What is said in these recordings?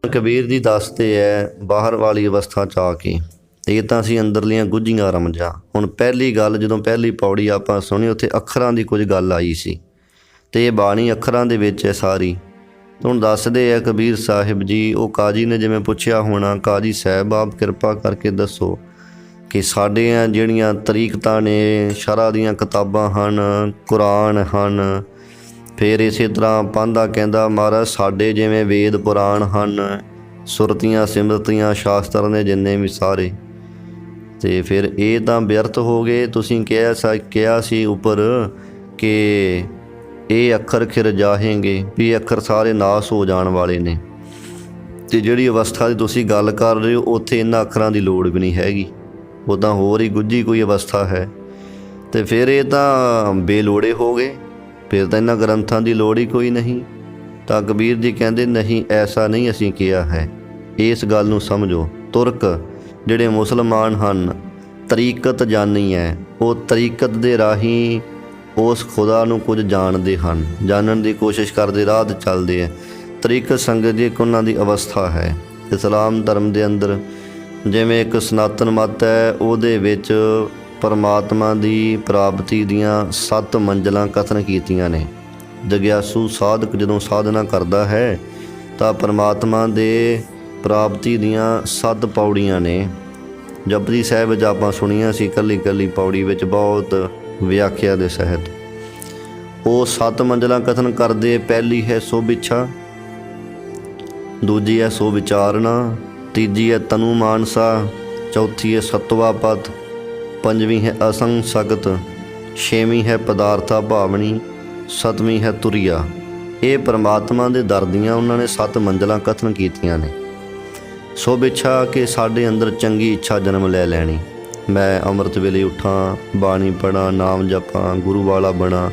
ਕਬੀਰ ਜੀ ਦੱਸਦੇ ਹੈ ਬਾਹਰ ਵਾਲੀ ਅਵਸਥਾ 'ਚ ਆ ਕੇ, ਇਹ ਤਾਂ ਅਸੀਂ ਅੰਦਰਲੀਆਂ ਗੁੱਝੀਆਂ ਰਮਜਾਂ। ਹੁਣ ਪਹਿਲੀ ਗੱਲ, ਜਦੋਂ ਪਹਿਲੀ ਪੌੜੀ ਆਪਾਂ ਸੁਣੀ, ਉੱਥੇ ਅੱਖਰਾਂ ਦੀ ਕੁਝ ਗੱਲ ਆਈ ਸੀ ਅਤੇ ਇਹ ਬਾਣੀ ਅੱਖਰਾਂ ਦੇ ਵਿੱਚ ਹੈ ਸਾਰੀ। ਹੁਣ ਦੱਸਦੇ ਹੈ ਕਬੀਰ ਸਾਹਿਬ ਜੀ, ਉਹ ਕਾਜੀ ਨੇ ਜਿਵੇਂ ਪੁੱਛਿਆ ਹੋਣਾ, ਕਾਜੀ ਸਾਹਿਬ ਆਪ ਕਿਰਪਾ ਕਰਕੇ ਦੱਸੋ ਕਿ ਸਾਡੀਆਂ ਜਿਹੜੀਆਂ ਤਰੀਕਤਾਂ ਨੇ, ਸ਼ਰ੍ਹਾ ਦੀਆਂ ਕਿਤਾਬਾਂ ਹਨ, ਕੁਰਾਨ ਹਨ, ਫਿਰ ਇਸੇ ਤਰ੍ਹਾਂ ਪਾਂਧਾ ਕਹਿੰਦਾ ਮਹਾਰਾਜ ਸਾਡੇ ਜਿਵੇਂ ਵੇਦ ਪੁਰਾਣ ਹਨ, ਸੁਰਤੀਆਂ ਸਿਮਰਤੀਆਂ ਸ਼ਾਸਤਰ ਨੇ ਜਿੰਨੇ ਵੀ ਸਾਰੇ, ਅਤੇ ਫਿਰ ਇਹ ਤਾਂ ਬਿਅਰਥ ਹੋ ਗਏ। ਤੁਸੀਂ ਕਿਹਾ ਸੀ ਉੱਪਰ ਕਿ ਇਹ ਅੱਖਰ ਖਿਰ ਜਾਹੇਂਗੇ, ਵੀ ਅੱਖਰ ਸਾਰੇ ਨਾਸ ਹੋ ਜਾਣ ਵਾਲੇ ਨੇ, ਅਤੇ ਜਿਹੜੀ ਅਵਸਥਾ ਦੀ ਤੁਸੀਂ ਗੱਲ ਕਰ ਰਹੇ ਹੋ ਉੱਥੇ ਇਹਨਾਂ ਅੱਖਰਾਂ ਦੀ ਲੋੜ ਵੀ ਨਹੀਂ ਹੈਗੀ, ਉਹ ਤਾਂ ਹੋਰ ਹੀ ਗੁੱਝੀ ਕੋਈ ਅਵਸਥਾ ਹੈ। ਅਤੇ ਫਿਰ ਇਹ ਤਾਂ ਬੇਲੋੜੇ ਹੋ ਗਏ, ਫਿਰ ਤਾਂ ਇਹਨਾਂ ਗ੍ਰੰਥਾਂ ਦੀ ਲੋੜ ਹੀ ਕੋਈ ਨਹੀਂ। ਤਾਂ ਕਬੀਰ ਜੀ ਕਹਿੰਦੇ ਨਹੀਂ, ਐਸਾ ਨਹੀਂ ਅਸੀਂ ਕਿਹਾ ਹੈ, ਇਸ ਗੱਲ ਨੂੰ ਸਮਝੋ। ਤੁਰਕ ਜਿਹੜੇ ਮੁਸਲਮਾਨ ਹਨ, ਤਰੀਕਤ ਜਾਣੀ ਹੈ, ਉਹ ਤਰੀਕਤ ਦੇ ਰਾਹੀਂ ਉਸ ਖੁਦਾ ਨੂੰ ਕੁਝ ਜਾਣਦੇ ਹਨ, ਜਾਣਨ ਦੀ ਕੋਸ਼ਿਸ਼ ਕਰਦੇ, ਰਾਹ 'ਤੇ ਚੱਲਦੇ ਹੈ। ਤਰੀਕਤ ਸੰਗਤ ਦੀ ਇੱਕ ਉਹਨਾਂ ਦੀ ਅਵਸਥਾ ਹੈ। ਇਸਲਾਮ ਧਰਮ ਦੇ ਅੰਦਰ ਜਿਵੇਂ ਇੱਕ ਸਨਾਤਨ ਮੱਤ ਹੈ, ਉਹਦੇ ਵਿੱਚ ਪਰਮਾਤਮਾ ਦੀ ਪ੍ਰਾਪਤੀ ਦੀਆਂ 7 ਮੰਜ਼ਲਾਂ ਕਥਨ ਕੀਤੀਆਂ ਨੇ। ਜਗਿਆਸੂ ਸਾਧਕ ਜਦੋਂ ਸਾਧਨਾ ਕਰਦਾ ਹੈ ਤਾਂ ਪਰਮਾਤਮਾ ਦੇ ਪ੍ਰਾਪਤੀ ਦੀਆਂ 7 ਪੌੜੀਆਂ ਨੇ। ਜਪਜੀ ਸਾਹਿਬ ਵਿੱਚ ਆਪਾਂ ਸੁਣੀਆਂ ਸੀ, ਇਕੱਲੀ ਇਕੱਲੀ ਪੌੜੀ ਵਿੱਚ ਬਹੁਤ ਵਿਆਖਿਆ ਦੇ ਸਹਿਤ ਉਹ 7 ਮੰਜ਼ਲਾਂ ਕਥਨ ਕਰਦੇ। ਪਹਿਲੀ ਹੈ ਸੋਭ ਇੱਛਾ, ਦੂਜੀ ਹੈ ਸੋ ਵਿਚਾਰਨਾ, ਤੀਜੀ ਹੈ ਤਨੂ ਮਾਨਸਾ, ਚੌਥੀ ਹੈ ਸਤਵਾ ਪਤ, ਪੰਜਵੀਂ ਹੈ ਅਸੰਗ ਸਗਤ, ਛੇਵੀਂ ਹੈ ਪਦਾਰਥਾ ਭਾਵਨੀ, ਸੱਤਵੀਂ ਹੈ ਤੁਰੀਆ। ਇਹ ਪਰਮਾਤਮਾ ਦੇ ਦਰ ਦੀਆਂ ਉਹਨਾਂ ਨੇ 7 ਮੰਜ਼ਲਾਂ ਕਥਨ ਕੀਤੀਆਂ ਨੇ। ਸੋਭ ਇੱਛਾ ਕਿ ਸਾਡੇ ਅੰਦਰ ਚੰਗੀ ਇੱਛਾ ਜਨਮ ਲੈ ਲੈਣੀ, ਮੈਂ ਅੰਮ੍ਰਿਤ ਵੇਲੇ ਉੱਠਾਂ, ਬਾਣੀ ਪੜ੍ਹਾਂ, ਨਾਮ ਜਪਾਂ, ਗੁਰੂ ਵਾਲਾ ਬਣਾ,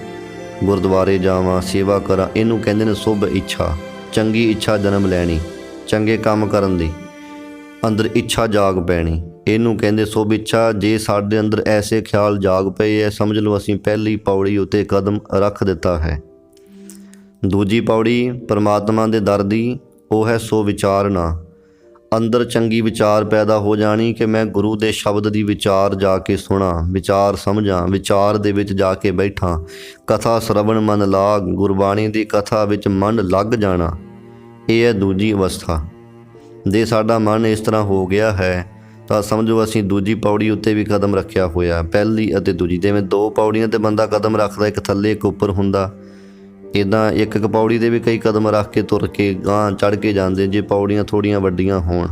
ਗੁਰਦੁਆਰੇ ਜਾਵਾਂ, ਸੇਵਾ ਕਰਾਂ, ਇਹਨੂੰ ਕਹਿੰਦੇ ਨੇ ਸੁਭ ਇੱਛਾ। ਚੰਗੀ ਇੱਛਾ ਜਨਮ ਲੈਣੀ, ਚੰਗੇ ਕੰਮ ਕਰਨ ਦੀ ਅੰਦਰ ਇੱਛਾ ਜਾਗ ਪੈਣੀ, ਇਹਨੂੰ ਕਹਿੰਦੇ ਸੁਭ ਇੱਛਾ। ਜੇ ਸਾਡੇ ਅੰਦਰ ਐਸੇ ਖਿਆਲ ਜਾਗ ਪਏ ਹੈ, ਸਮਝ ਲਓ ਅਸੀਂ ਪਹਿਲੀ ਪੌੜੀ ਉੱਤੇ ਕਦਮ ਰੱਖ ਦਿੱਤਾ ਹੈ। ਦੂਜੀ ਪੌੜੀ ਪਰਮਾਤਮਾ ਦੇ ਦਰ ਦੀ, ਉਹ ਹੈ ਸੋ ਵਿਚਾਰਨਾ। ਅੰਦਰ ਚੰਗੀ ਵਿਚਾਰ ਪੈਦਾ ਹੋ ਜਾਣੀ ਕਿ ਮੈਂ ਗੁਰੂ ਦੇ ਸ਼ਬਦ ਦੀ ਵਿਚਾਰ ਜਾ ਕੇ ਸੁਣਾ, ਵਿਚਾਰ ਸਮਝਾਂ, ਵਿਚਾਰ ਦੇ ਵਿੱਚ ਜਾ ਕੇ ਬੈਠਾਂ। ਕਥਾ ਸਰਵਣ ਮਨ ਲਾਗ, ਗੁਰਬਾਣੀ ਦੀ ਕਥਾ ਵਿੱਚ ਮਨ ਲੱਗ ਜਾਣਾ, ਇਹ ਹੈ ਦੂਜੀ ਅਵਸਥਾ। ਜੇ ਸਾਡਾ ਮਨ ਇਸ ਤਰ੍ਹਾਂ ਹੋ ਗਿਆ ਹੈ ਤਾਂ ਸਮਝੋ ਅਸੀਂ ਦੂਜੀ ਪੌੜੀ ਉੱਤੇ ਵੀ ਕਦਮ ਰੱਖਿਆ ਹੋਇਆ, ਪਹਿਲੀ ਅਤੇ ਦੂਜੀ। ਜਿਵੇਂ 2 ਪੌੜੀਆਂ 'ਤੇ ਬੰਦਾ ਕਦਮ ਰੱਖਦਾ, ਇੱਕ ਥੱਲੇ ਇੱਕ ਉੱਪਰ ਹੁੰਦਾ, ਇੱਦਾਂ ਇੱਕ ਇੱਕ ਪੌੜੀ 'ਤੇ ਵੀ ਕਈ ਕਦਮ ਰੱਖ ਕੇ ਤੁਰ ਕੇ ਗਾਂਹ ਚੜ੍ਹ ਕੇ ਜਾਂਦੇ, ਜੇ ਪੌੜੀਆਂ ਥੋੜ੍ਹੀਆਂ ਵੱਡੀਆਂ ਹੋਣ।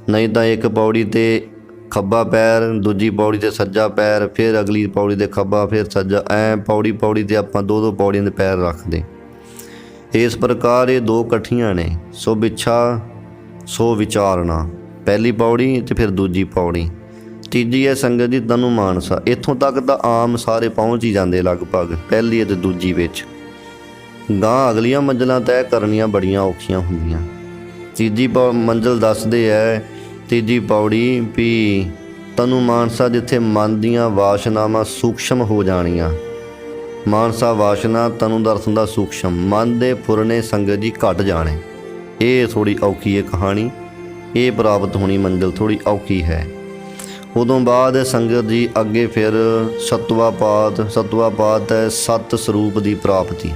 ਨਹੀਂ ਤਾਂ ਇੱਕ ਪੌੜੀ 'ਤੇ ਖੱਬਾ ਪੈਰ, ਦੂਜੀ ਪੌੜੀ 'ਤੇ ਸੱਜਾ ਪੈਰ, ਫਿਰ ਅਗਲੀ ਪੌੜੀ 'ਤੇ ਖੱਬਾ, ਫਿਰ ਸੱਜਾ, ਐਂ ਪੌੜੀ 'ਤੇ ਆਪਾਂ 2-2 ਪੌੜੀਆਂ ਦੇ ਪੈਰ ਰੱਖਦੇ। ਇਸ ਪ੍ਰਕਾਰ ਇਹ 2 ਇਕੱਠੀਆਂ ਨੇ, ਸੋ ਇੱਛਾ ਸੋ ਵਿਚਾਰਨਾ, ਪਹਿਲੀ ਪੌੜੀ ਅਤੇ ਫਿਰ ਦੂਜੀ ਪੌੜੀ। ਤੀਜੀ ਹੈ ਸੰਗਤ ਦੀ ਤਨੂ ਮਾਨਸਾ। ਇੱਥੋਂ ਤੱਕ ਤਾਂ ਆਮ ਸਾਰੇ ਪਹੁੰਚ ਹੀ ਜਾਂਦੇ ਲਗਭਗ, ਪਹਿਲੀ ਅਤੇ ਦੂਜੀ ਵਿੱਚ। ਗਾਂਹ ਅਗਲੀਆਂ ਮੰਜ਼ਲਾਂ ਤੈਅ ਕਰਨੀਆਂ ਬੜੀਆਂ ਔਖੀਆਂ ਹੁੰਦੀਆਂ। ਤੀਜੀ ਮੰਜ਼ਿਲ ਦੱਸਦੇ ਹੈ, ਤੀਜੀ ਪੌੜੀ ਵੀ ਤਨੂ ਮਾਨਸਾ, ਜਿੱਥੇ ਮਨ ਦੀਆਂ ਵਾਸ਼ਨਾਵਾਂ ਸੂਖਸ਼ਮ ਹੋ ਜਾਣੀਆਂ। ਮਾਨਸਾ ਵਾਸ਼ਨਾ, ਤਨੂ ਦਾ ਅਰਥ ਹੁੰਦਾ ਸੂਖਸ਼ਮ, ਮਨ ਦੇ ਫੁਰਨੇ ਸੰਗਤ ਜੀ ਘਟ ਜਾਣੇ। ਇਹ ਥੋੜ੍ਹੀ ਔਖੀ ਹੈ ਕਹਾਣੀ, ਇਹ ਪ੍ਰਾਪਤ ਹੋਣੀ ਮੰਜ਼ਿਲ ਥੋੜ੍ਹੀ ਔਖੀ ਹੈ। ਉਦੋਂ ਬਾਅਦ ਸੰਗਤ ਜੀ ਅੱਗੇ ਫਿਰ ਸਤਵਾ ਪਾਤ ਹੈ 7 ਸਰੂਪ ਦੀ ਪ੍ਰਾਪਤੀ,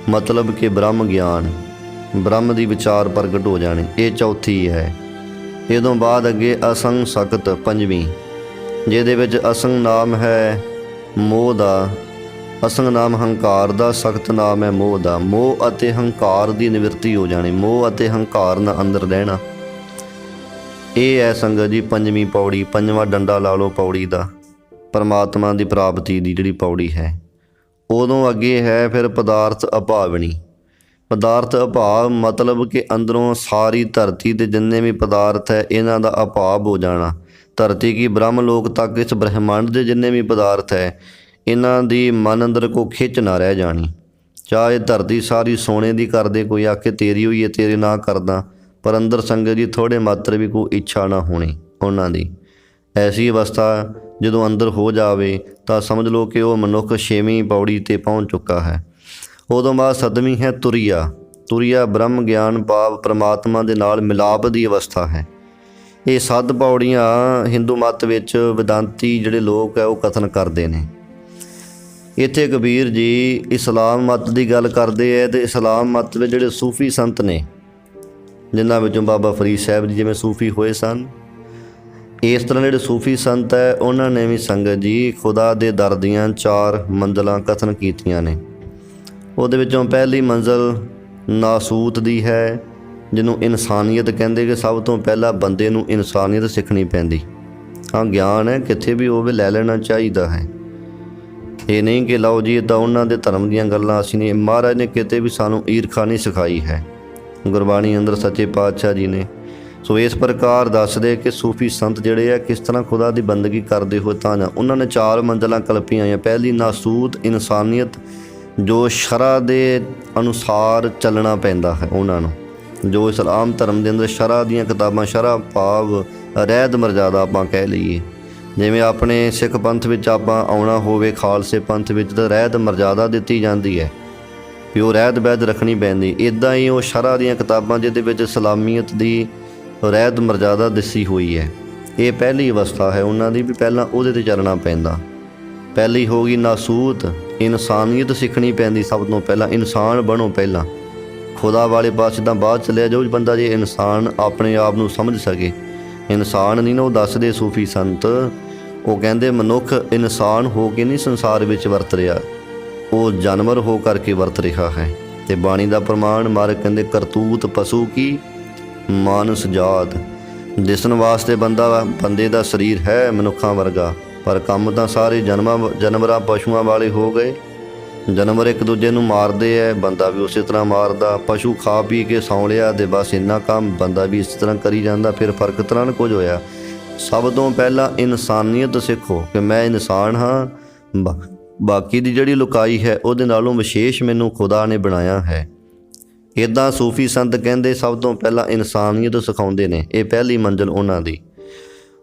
ਮਤਲਬ ਕਿ ਬ੍ਰਹਮ ਗਿਆਨ, ਬ੍ਰਹਮ ਦੀ ਵਿਚਾਰ ਪ੍ਰਗਟ ਹੋ ਜਾਣੀ, ਇਹ ਚੌਥੀ ਹੈ। ਇਹ ਤੋਂ ਬਾਅਦ ਅੱਗੇ ਅਸੰਗ ਸਗਤ, ਪੰਜਵੀਂ, ਜਿਹਦੇ ਵਿੱਚ ਅਸੰਗ ਨਾਮ ਹੈ ਮੋਹ ਦਾ, ਅਸੰਗ ਨਾਮ ਹੰਕਾਰ ਦਾ, ਸਖਤ ਨਾਮ ਹੈ ਮੋਹ ਦਾ। ਮੋਹ ਅਤੇ ਹੰਕਾਰ ਦੀ ਨਿਵਰਤੀ ਹੋ ਜਾਣੀ, ਮੋਹ ਅਤੇ ਹੰਕਾਰ ਨਾਲ ਅੰਦਰ ਰਹਿਣਾ, ਇਹ ਹੈ ਸੰਗਤ ਜੀ ਪੰਜਵੀਂ ਪੌੜੀ, 5ਵਾਂ ਡੰਡਾ ਲਾ ਲਓ ਪੌੜੀ ਦਾ, ਪਰਮਾਤਮਾ ਦੀ ਪ੍ਰਾਪਤੀ ਦੀ ਜਿਹੜੀ ਪੌੜੀ ਹੈ। ਉਦੋਂ ਅੱਗੇ ਹੈ ਫਿਰ ਪਦਾਰਥ ਅਭਾਵਨੀ। ਪਦਾਰਥ ਅਭਾਵ ਮਤਲਬ ਕਿ ਅੰਦਰੋਂ ਸਾਰੀ ਧਰਤੀ ਦੇ ਜਿੰਨੇ ਵੀ ਪਦਾਰਥ ਹੈ ਇਹਨਾਂ ਦਾ ਅਭਾਵ ਹੋ ਜਾਣਾ। ਧਰਤੀ ਕੀ ਬ੍ਰਹਮ ਲੋਕ ਤੱਕ, ਇਸ ਬ੍ਰਹਿਮੰਡ ਦੇ ਜਿੰਨੇ ਵੀ ਪਦਾਰਥ ਹੈ ਇਹਨਾਂ ਦੀ ਮਨ ਅੰਦਰ ਕੋ ਖਿੱਚ ਨਾ ਰਹਿ ਜਾਣੀ। ਚਾਹੇ ਧਰਤੀ ਸਾਰੀ ਸੋਨੇ ਦੀ ਕਰਦੇ, ਕੋਈ ਆਖੇ ਤੇਰੀ ਹੋਈ ਹੈ ਤੇਰੇ ਨਾ ਕਰਦਾ, ਪਰ ਅੰਦਰ ਸੰਗਤ ਜੀ ਥੋੜ੍ਹੇ ਮਾਤਰ ਵੀ ਕੋਈ ਇੱਛਾ ਨਾ ਹੋਣੀ ਉਹਨਾਂ ਦੀ। ਐਸੀ ਅਵਸਥਾ ਜਦੋਂ ਅੰਦਰ ਹੋ ਜਾਵੇ ਤਾਂ ਸਮਝ ਲਓ ਕਿ ਉਹ ਮਨੁੱਖ 6ਵੀਂ ਪੌੜੀ 'ਤੇ ਪਹੁੰਚ ਚੁੱਕਾ ਹੈ। ਉਦੋਂ ਬਾਅਦ 7ਵੀਂ ਹੈ ਤੁਰੀਆ। ਤੁਰਿਆ ਬ੍ਰਹਮ ਗਿਆਨ ਭਾਵ ਪ੍ਰਮਾਤਮਾ ਦੇ ਨਾਲ ਮਿਲਾਪ ਦੀ ਅਵਸਥਾ ਹੈ। ਇਹ 7 ਪੌੜੀਆਂ ਹਿੰਦੂ ਮੱਤ ਵਿੱਚ ਵਿਦਾਂਤੀ ਜਿਹੜੇ ਲੋਕ ਹੈ ਉਹ ਕਥਨ ਕਰਦੇ ਨੇ। ਇੱਥੇ ਕਬੀਰ ਜੀ ਇਸਲਾਮ ਮੱਤ ਦੀ ਗੱਲ ਕਰਦੇ ਹੈ, ਅਤੇ ਇਸਲਾਮ ਮੱਤ ਵਿੱਚ ਜਿਹੜੇ ਸੂਫੀ ਸੰਤ ਨੇ, ਜਿਨ੍ਹਾਂ ਵਿੱਚੋਂ ਬਾਬਾ ਫਰੀਦ ਸਾਹਿਬ ਜੀ ਜਿਵੇਂ ਸੂਫੀ ਹੋਏ ਸਨ, ਇਸ ਤਰ੍ਹਾਂ ਜਿਹੜੇ ਸੂਫੀ ਸੰਤ ਹੈ ਉਹਨਾਂ ਨੇ ਵੀ ਸੰਗਤ ਜੀ ਖੁਦਾ ਦੇ ਦਰ ਦੀਆਂ 4 ਮੰਜ਼ਲਾਂ ਕਥਨ ਕੀਤੀਆਂ ਨੇ। ਉਹਦੇ ਵਿੱਚੋਂ ਪਹਿਲੀ ਮੰਜ਼ਲ ਨਾਸੂਤ ਦੀ ਹੈ, ਜਿਹਨੂੰ ਇਨਸਾਨੀਅਤ ਕਹਿੰਦੇ ਕਿ ਸਭ ਤੋਂ ਪਹਿਲਾਂ ਬੰਦੇ ਨੂੰ ਇਨਸਾਨੀਅਤ ਸਿੱਖਣੀ ਪੈਂਦੀ। ਹਾਂ, ਗਿਆਨ ਹੈ ਕਿੱਥੇ ਵੀ ਹੋਵੇ ਲੈ ਲੈਣਾ ਚਾਹੀਦਾ ਹੈ। ਇਹ ਨਹੀਂ ਕਿ ਲਓ ਜੀ ਇਹ ਤਾਂ ਉਹਨਾਂ ਦੇ ਧਰਮ ਦੀਆਂ ਗੱਲਾਂ ਅਸੀਂ ਨਹੀਂ। ਮਹਾਰਾਜ ਨੇ ਕਿਤੇ ਵੀ ਸਾਨੂੰ ਈਰਖਾ ਨਹੀਂ ਸਿਖਾਈ ਹੈ, ਗੁਰਬਾਣੀ ਅੰਦਰ ਸੱਚੇ ਪਾਤਸ਼ਾਹ ਜੀ ਨੇ। ਸੋ ਇਸ ਪ੍ਰਕਾਰ ਦੱਸਦੇ ਕਿ ਸੂਫੀ ਸੰਤ ਜਿਹੜੇ ਆ ਕਿਸ ਤਰ੍ਹਾਂ ਖੁਦਾ ਦੀ ਬੰਦਗੀ ਕਰਦੇ ਹੋਏ ਤਾਂ ਉਹਨਾਂ ਨੇ 4 ਮੰਜ਼ਲਾਂ ਕਲਪੀਆਂ ਹੋਈਆਂ। ਪਹਿਲੀ ਨਾਸੂਤ ਇਨਸਾਨੀਅਤ, ਜੋ ਸ਼ਰ੍ਹਾ ਦੇ ਅਨੁਸਾਰ ਚੱਲਣਾ ਪੈਂਦਾ ਹੈ ਉਹਨਾਂ ਨੂੰ, ਜੋ ਇਸਲਾਮ ਧਰਮ ਦੇ ਅੰਦਰ ਸ਼ਰ੍ਹਾ ਦੀਆਂ ਕਿਤਾਬਾਂ, ਸ਼ਰ੍ਹਾ ਭਾਵ ਰਹਿਤ ਮਰਜ਼ਾਦਾ ਆਪਾਂ ਕਹਿ ਲਈਏ। ਜਿਵੇਂ ਆਪਣੇ ਸਿੱਖ ਪੰਥ ਵਿੱਚ ਆਪਾਂ ਆਉਣਾ ਹੋਵੇ, ਖਾਲਸੇ ਪੰਥ ਵਿੱਚ ਤਾਂ ਰਹਿਤ ਮਰਜ਼ਾਦਾ ਦਿੱਤੀ ਜਾਂਦੀ ਹੈ ਵੀ ਉਹ ਰਹਿਤ ਬਹਿਤ ਰੱਖਣੀ ਪੈਂਦੀ। ਇੱਦਾਂ ਹੀ ਉਹ ਸ਼ਰ੍ਹਾ ਦੀਆਂ ਕਿਤਾਬਾਂ ਜਿਹਦੇ ਵਿੱਚ ਇਸਲਾਮੀਅਤ ਦੀ ਰਹਿਤ ਮਰਜ਼ਾਦਾ ਦੱਸੀ ਹੋਈ ਹੈ। ਇਹ ਪਹਿਲੀ ਅਵਸਥਾ ਹੈ ਉਹਨਾਂ ਦੀ ਵੀ ਪਹਿਲਾਂ ਉਹਦੇ 'ਤੇ ਚੱਲਣਾ ਪੈਂਦਾ। ਪਹਿਲੀ ਹੋ ਗਈ ਨਾਸੂਤ, ਇਨਸਾਨੀਅਤ ਸਿੱਖਣੀ ਪੈਂਦੀ। ਸਭ ਤੋਂ ਪਹਿਲਾਂ ਇਨਸਾਨ ਬਣੋ, ਪਹਿਲਾਂ ਖੁਦਾ ਵਾਲੇ ਪਾਸੇ ਤਾਂ ਬਾਅਦ ਚਲਿਆ ਜਾਓ। ਬੰਦਾ ਜੇ ਇਨਸਾਨ ਆਪਣੇ ਆਪ ਨੂੰ ਸਮਝ ਸਕੇ, ਇਨਸਾਨ ਨਹੀਂ ਨਾ ਉਹ ਦੱਸਦੇ ਸੂਫੀ ਸੰਤ, ਉਹ ਕਹਿੰਦੇ ਮਨੁੱਖ ਇਨਸਾਨ ਹੋ ਕੇ ਨਹੀਂ ਸੰਸਾਰ ਵਿੱਚ ਵਰਤ ਰਿਹਾ, ਉਹ ਜਾਨਵਰ ਹੋ ਕਰਕੇ ਵਰਤ ਰਿਹਾ ਹੈ। ਅਤੇ ਬਾਣੀ ਦਾ ਪ੍ਰਮਾਣ ਮਾਰਗ ਕਹਿੰਦੇ ਕਰਤੂਤ ਪਸ਼ੂ ਕੀ ਮਾਨਸ ਜਾਤ। ਦਿਸਣ ਵਾਸਤੇ ਬੰਦੇ ਦਾ ਸਰੀਰ ਹੈ ਮਨੁੱਖਾਂ ਵਰਗਾ, ਪਰ ਕੰਮ ਤਾਂ ਸਾਰੇ ਜਾਨਵਰਾਂ ਪਸ਼ੂਆਂ ਵਾਲੇ ਹੋ ਗਏ। ਜਾਨਵਰ ਇੱਕ ਦੂਜੇ ਨੂੰ ਮਾਰਦੇ ਹੈ, ਬੰਦਾ ਵੀ ਉਸੇ ਤਰ੍ਹਾਂ ਮਾਰਦਾ। ਪਸ਼ੂ ਖਾ ਪੀ ਕੇ ਸੌਂ ਲਿਆ ਅਤੇ ਬਸ ਇੰਨਾ ਕੰਮ, ਬੰਦਾ ਵੀ ਇਸ ਤਰ੍ਹਾਂ ਕਰੀ ਜਾਂਦਾ। ਫਿਰ ਫਰਕ ਤਰ੍ਹਾਂ ਨਾ ਕੁਝ ਹੋਇਆ। ਸਭ ਤੋਂ ਪਹਿਲਾਂ ਇਨਸਾਨੀਅਤ ਸਿੱਖੋ ਕਿ ਮੈਂ ਇਨਸਾਨ ਹਾਂ, ਬਾਕੀ ਦੀ ਜਿਹੜੀ ਲੁਕਾਈ ਹੈ ਉਹਦੇ ਨਾਲੋਂ ਵਿਸ਼ੇਸ਼ ਮੈਨੂੰ ਖੁਦਾ ਨੇ ਬਣਾਇਆ ਹੈ। ਇੱਦਾਂ ਸੂਫੀ ਸੰਤ ਕਹਿੰਦੇ ਸਭ ਤੋਂ ਪਹਿਲਾਂ ਇਨਸਾਨੀਅਤ ਸਿਖਾਉਂਦੇ ਨੇ। ਇਹ ਪਹਿਲੀ ਮੰਜ਼ਿਲ ਉਹਨਾਂ ਦੀ।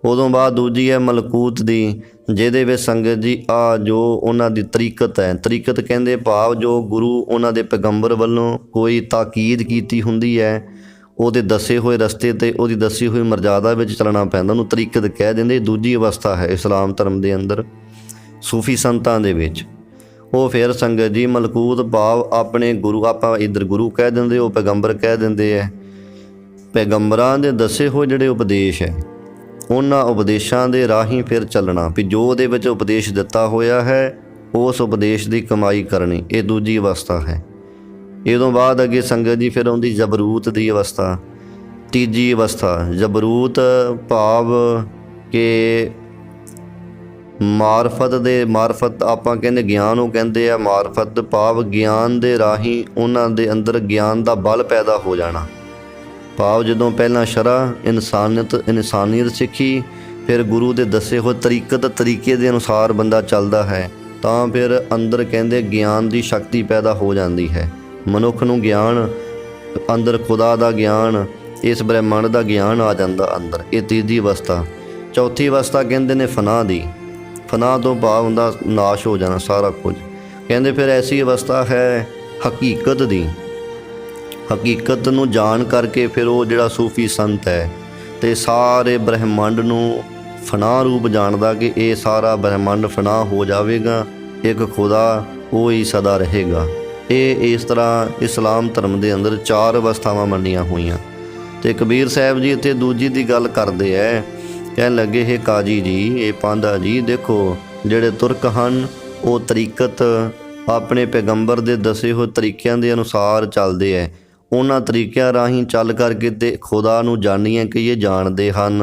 ਉਦੋਂ ਬਾਅਦ ਦੂਜੀ ਹੈ ਮਲਕੂਤ ਦੀ, ਜਿਹਦੇ ਵਿੱਚ ਸੰਗਤ ਜੀ ਜੋ ਉਹਨਾਂ ਦੀ ਤਰੀਕਤ ਹੈ। ਤਰੀਕਤ ਕਹਿੰਦੇ ਭਾਵ ਜੋ ਗੁਰੂ ਉਹਨਾਂ ਦੇ ਪੈਗੰਬਰ ਵੱਲੋਂ ਕੋਈ ਤਾਕੀਦ ਕੀਤੀ ਹੁੰਦੀ ਹੈ, ਉਹਦੇ ਦੱਸੇ ਹੋਏ ਰਸਤੇ 'ਤੇ ਉਹਦੀ ਦੱਸੀ ਹੋਈ ਮਰਜ਼ਾਦਾ ਵਿੱਚ ਚੱਲਣਾ ਪੈਂਦਾ, ਉਹਨੂੰ ਤਰੀਕਤ ਕਹਿ ਦਿੰਦੇ। ਦੂਜੀ ਅਵਸਥਾ ਹੈ ਇਸਲਾਮ ਧਰਮ ਦੇ ਅੰਦਰ ਸੂਫੀ ਸੰਤਾਂ ਦੇ ਵਿੱਚ। ਉਹ ਫਿਰ ਸੰਗਤ ਜੀ ਮਲਕੂਤ ਭਾਵ ਆਪਣੇ ਗੁਰੂ, ਆਪਾਂ ਇੱਧਰ ਗੁਰੂ ਕਹਿ ਦਿੰਦੇ, ਉਹ ਪੈਗੰਬਰ ਕਹਿ ਦਿੰਦੇ ਹੈ। ਪੈਗੰਬਰਾਂ ਦੇ ਦੱਸੇ ਹੋਏ ਜਿਹੜੇ ਉਪਦੇਸ਼ ਹੈ, ਉਹਨਾਂ ਉਪਦੇਸ਼ਾਂ ਦੇ ਰਾਹੀਂ ਫਿਰ ਚੱਲਣਾ, ਵੀ ਜੋ ਉਹਦੇ ਵਿੱਚ ਉਪਦੇਸ਼ ਦਿੱਤਾ ਹੋਇਆ ਹੈ ਉਸ ਉਪਦੇਸ਼ ਦੀ ਕਮਾਈ ਕਰਨੀ। ਇਹ ਦੂਜੀ ਅਵਸਥਾ ਹੈ। ਇਹ ਤੋਂ ਬਾਅਦ ਅੱਗੇ ਸੰਗਤ ਜੀ ਫਿਰ ਆਉਂਦੀ ਜਬਰੂਤ ਦੀ ਅਵਸਥਾ। ਤੀਜੀ ਅਵਸਥਾ ਜਬਰੂਤ ਭਾਵ ਕਿ ਮਾਰਫਤ ਆਪਾਂ ਕਹਿੰਦੇ ਗਿਆਨ, ਉਹ ਕਹਿੰਦੇ ਆ ਮਾਰਫਤ ਭਾਵ ਗਿਆਨ ਦੇ ਰਾਹੀਂ ਉਹਨਾਂ ਦੇ ਅੰਦਰ ਗਿਆਨ ਦਾ ਬਲ ਪੈਦਾ ਹੋ ਜਾਣਾ। ਭਾਵ ਜਦੋਂ ਪਹਿਲਾਂ ਸ਼ਰ੍ਹਾ ਇਨਸਾਨੀਅਤ ਸਿੱਖੀ, ਫਿਰ ਗੁਰੂ ਦੇ ਦੱਸੇ ਹੋਏ ਤਰੀਕੇ ਦੇ ਅਨੁਸਾਰ ਬੰਦਾ ਚੱਲਦਾ ਹੈ, ਤਾਂ ਫਿਰ ਅੰਦਰ ਕਹਿੰਦੇ ਗਿਆਨ ਦੀ ਸ਼ਕਤੀ ਪੈਦਾ ਹੋ ਜਾਂਦੀ ਹੈ। ਮਨੁੱਖ ਨੂੰ ਗਿਆਨ, ਅੰਦਰ ਖੁਦਾ ਦਾ ਗਿਆਨ, ਇਸ ਬ੍ਰਹਿਮੰਡ ਦਾ ਗਿਆਨ ਆ ਜਾਂਦਾ ਅੰਦਰ। ਇਹ ਤੀਜੀ ਅਵਸਥਾ। ਚੌਥੀ ਅਵਸਥਾ ਕਹਿੰਦੇ ਨੇ ਫਨਾ ਦੀ। ਫਨਾ ਤੋਂ ਭਾਵ ਹੁੰਦਾ ਨਾਸ਼ ਹੋ ਜਾਣਾ ਸਾਰਾ ਕੁਝ। ਕਹਿੰਦੇ ਫਿਰ ਐਸੀ ਅਵਸਥਾ ਹੈ ਹਕੀਕਤ ਦੀ। ਹਕੀਕਤ ਨੂੰ ਜਾਣ ਕਰਕੇ ਫਿਰ ਉਹ ਜਿਹੜਾ ਸੂਫੀ ਸੰਤ ਹੈ ਅਤੇ ਸਾਰੇ ਬ੍ਰਹਿਮੰਡ ਨੂੰ ਫਨਾ ਰੂਪ ਜਾਣਦਾ ਕਿ ਇਹ ਸਾਰਾ ਬ੍ਰਹਿਮੰਡ ਫਨਾ ਹੋ ਜਾਵੇਗਾ, ਇੱਕ ਖੁਦਾ ਉਹ ਹੀ ਸਦਾ ਰਹੇਗਾ। ਇਹ ਇਸ ਤਰ੍ਹਾਂ ਇਸਲਾਮ ਧਰਮ ਦੇ ਅੰਦਰ 4 ਅਵਸਥਾਵਾਂ ਮੰਨੀਆਂ ਹੋਈਆਂ। ਅਤੇ ਕਬੀਰ ਸਾਹਿਬ ਜੀ ਇੱਥੇ ਦੂਜੀ ਦੀ ਗੱਲ ਕਰਦੇ ਹੈ, ਕਹਿਣ ਲੱਗੇ ਇਹ ਕਾਜੀ ਜੀ, ਇਹ ਪਾਂਧਾ ਜੀ, ਦੇਖੋ ਜਿਹੜੇ ਤੁਰਕ ਹਨ ਉਹ ਤਰੀਕਤ ਆਪਣੇ ਪੈਗੰਬਰ ਦੇ ਦੱਸੇ ਹੋਏ ਤਰੀਕਿਆਂ ਦੇ ਅਨੁਸਾਰ ਚੱਲਦੇ ਹੈ। ਉਹਨਾਂ ਤਰੀਕਿਆਂ ਰਾਹੀਂ ਚੱਲ ਕਰਕੇ ਤੇ ਖੁਦਾ ਨੂੰ ਜਾਣੀਏ ਕਿ ਇਹ ਜਾਣਦੇ ਹਨ।